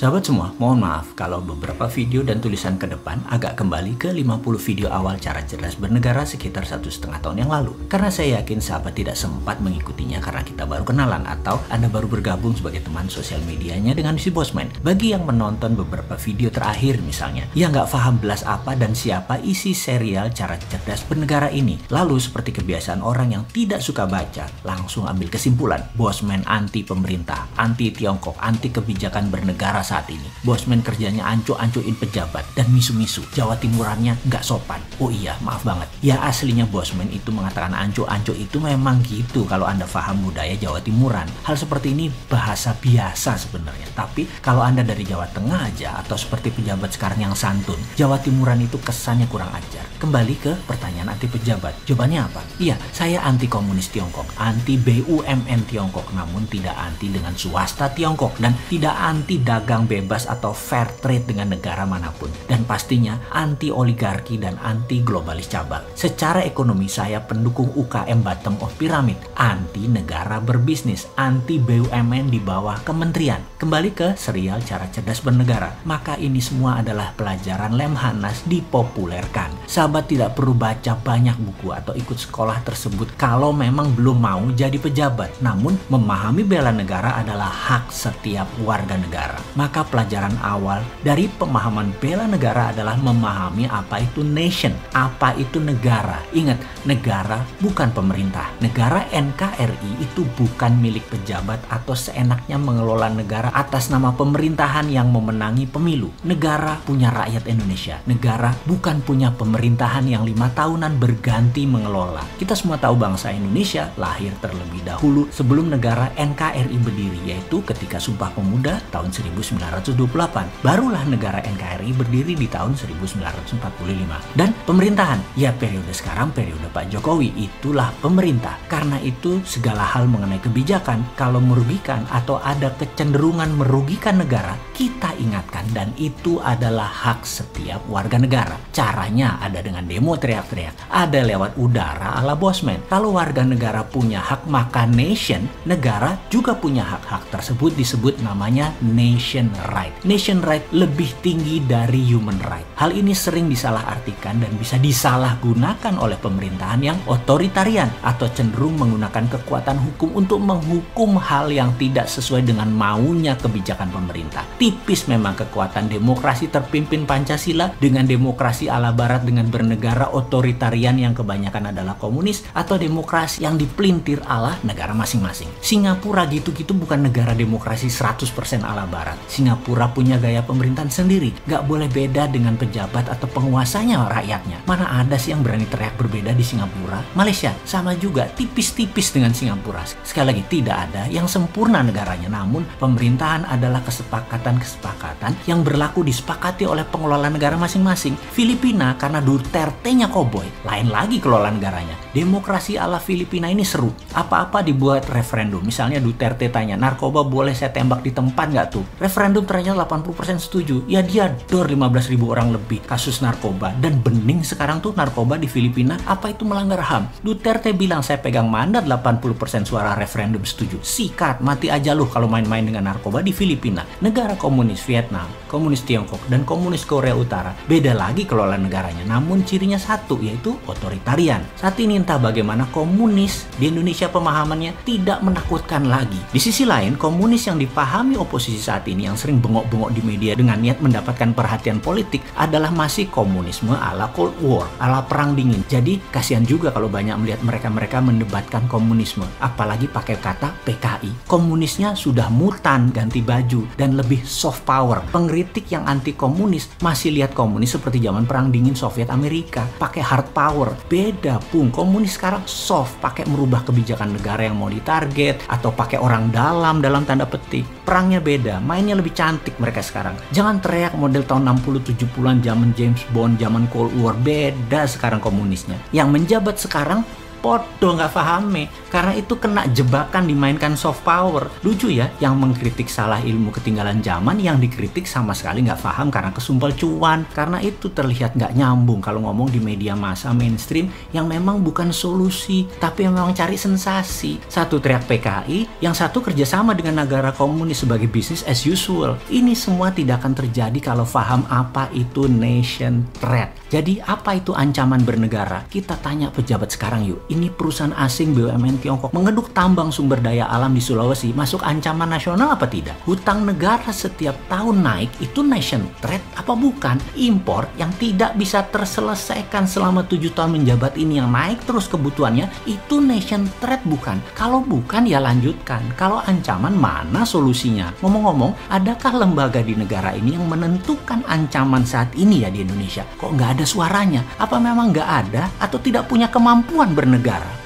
Sahabat semua, mohon maaf kalau beberapa video dan tulisan ke depan agak kembali ke 50 video awal cara cerdas bernegara sekitar 1,5 tahun yang lalu. Karena saya yakin sahabat tidak sempat mengikutinya karena kita baru kenalan atau Anda baru bergabung sebagai teman sosial medianya dengan si Bosman. Bagi yang menonton beberapa video terakhir misalnya, yang nggak paham belas apa dan siapa isi serial cara cerdas bernegara ini. Lalu seperti kebiasaan orang yang tidak suka baca, langsung ambil kesimpulan. Bosman anti pemerintah, anti Tiongkok, anti kebijakan bernegara saat ini. Bosman kerjanya ancu-ancuin pejabat dan misu-misu. Jawa Timurannya nggak sopan. Oh iya, maaf banget. Ya aslinya Bosman itu mengatakan ancu-ancu itu memang gitu kalau Anda paham budaya Jawa Timuran. Hal seperti ini bahasa biasa sebenarnya. Tapi kalau Anda dari Jawa Tengah aja atau seperti pejabat sekarang yang santun, Jawa Timuran itu kesannya kurang ajar. Kembali ke pertanyaan anti pejabat. Jawabannya apa? Iya, saya anti komunis Tiongkok, anti BUMN Tiongkok, namun tidak anti dengan swasta Tiongkok dan tidak anti dagang bebas atau fair trade dengan negara manapun, dan pastinya anti oligarki dan anti globalis cabang. Secara ekonomi saya pendukung UKM bottom of pyramid, anti negara berbisnis, anti BUMN di bawah kementerian. Kembali ke serial cara cerdas bernegara, maka ini semua adalah pelajaran Lemhanas dipopulerkan. Sahabat tidak perlu baca banyak buku atau ikut sekolah tersebut kalau memang belum mau jadi pejabat, namun memahami bela negara adalah hak setiap warga negara. Maka pelajaran awal dari pemahaman bela negara adalah memahami apa itu nation, apa itu negara. Ingat, negara bukan pemerintah. Negara NKRI itu bukan milik pejabat atau seenaknya mengelola negara atas nama pemerintahan yang memenangi pemilu. Negara punya rakyat Indonesia. Negara bukan punya pemerintahan yang 5 tahunan berganti mengelola. Kita semua tahu bangsa Indonesia lahir terlebih dahulu sebelum negara NKRI berdiri, yaitu ketika Sumpah Pemuda tahun 1928. Barulah negara NKRI berdiri di tahun 1945. Dan pemerintahan, ya periode sekarang periode Pak Jokowi, itulah pemerintah. Karena itu segala hal mengenai kebijakan kalau merugikan atau ada kecenderungan merugikan negara, kita ingatkan, dan itu adalah hak setiap warga negara. Caranya ada dengan demo teriak-teriak, ada lewat udara ala Bosman. Kalau warga negara punya hak, maka nation, negara juga punya hak-hak tersebut disebut namanya nation right. Nation right lebih tinggi dari human right. Hal ini sering disalahartikan dan bisa disalahgunakan oleh pemerintahan yang otoritarian atau cenderung menggunakan kekuatan hukum untuk menghukum hal yang tidak sesuai dengan maunya kebijakan pemerintah. Tipis memang kekuatan demokrasi terpimpin Pancasila dengan demokrasi ala barat dengan bernegara otoritarian yang kebanyakan adalah komunis, atau demokrasi yang dipelintir ala negara masing-masing. Singapura gitu-gitu bukan negara demokrasi 100% ala barat. Singapura punya gaya pemerintahan sendiri, gak boleh beda dengan pejabat atau penguasanya rakyatnya. Mana ada sih yang berani teriak berbeda di Singapura? Malaysia sama juga, tipis-tipis dengan Singapura. Sekali lagi, tidak ada yang sempurna negaranya, namun pemerintahan adalah kesepakatan-kesepakatan yang berlaku disepakati oleh pengelola negara masing-masing. Filipina karena Duterte-nya koboi, lain lagi kelola negaranya. Demokrasi ala Filipina ini seru. Apa-apa dibuat referendum. Misalnya Duterte tanya, narkoba boleh saya tembak di tempat nggak tuh? Referendum ternyata 80% setuju. Ya dia dor 15.000 orang lebih kasus narkoba. Dan bening sekarang tuh narkoba di Filipina. Apa itu melanggar HAM? Duterte bilang saya pegang mandat 80% suara referendum setuju. Sikat, mati aja lu kalau main-main dengan narkoba di Filipina. Negara komunis Vietnam, komunis Tiongkok, dan komunis Korea Utara. Beda lagi kelola negaranya. Namun cirinya satu, yaitu otoritarian. Saat ini entah bagaimana komunis di Indonesia pemahamannya tidak menakutkan lagi. Di sisi lain, komunis yang dipahami oposisi saat ini yang sering bengok-bengok di media dengan niat mendapatkan perhatian politik adalah masih komunisme ala Cold War, ala perang dingin. Jadi kasihan juga kalau banyak melihat mereka-mereka mendebatkan komunisme, apalagi pakai kata PKI. Komunisnya sudah mutan, ganti baju, dan lebih soft power. Pengkritik yang anti komunis masih lihat komunis seperti zaman perang dingin Soviet Amerika, pakai hard power. Beda pun, komunis sekarang soft, pakai merubah kebijakan negara yang mau ditarget atau pakai orang dalam tanda petik. Perangnya beda, mainnya lebih cantik mereka sekarang. Jangan teriak model tahun 60-70-an zaman James Bond, zaman Cold War. Beda sekarang komunisnya. Yang menjabat sekarang Podo nggak pahame, karena itu kena jebakan dimainkan soft power. Lucu ya, yang mengkritik salah ilmu ketinggalan zaman, yang dikritik sama sekali nggak paham karena kesumpel cuan. Karena itu terlihat nggak nyambung kalau ngomong di media massa mainstream yang memang bukan solusi, tapi yang memang cari sensasi. Satu teriak PKI, yang satu kerjasama dengan negara komunis sebagai business as usual. Ini semua tidak akan terjadi kalau paham apa itu nation threat. Jadi apa itu ancaman bernegara? Kita tanya pejabat sekarang yuk. Ini perusahaan asing BUMN Tiongkok mengeduk tambang sumber daya alam di Sulawesi masuk ancaman nasional apa tidak? Hutang negara setiap tahun naik itu nation threat apa bukan? Impor yang tidak bisa terselesaikan selama 7 tahun menjabat ini yang naik terus kebutuhannya itu nation threat bukan? Kalau bukan ya lanjutkan. Kalau ancaman mana solusinya? Ngomong-ngomong, adakah lembaga di negara ini yang menentukan ancaman saat ini ya di Indonesia? Kok nggak ada suaranya? Apa memang nggak ada atau tidak punya kemampuan bernegara?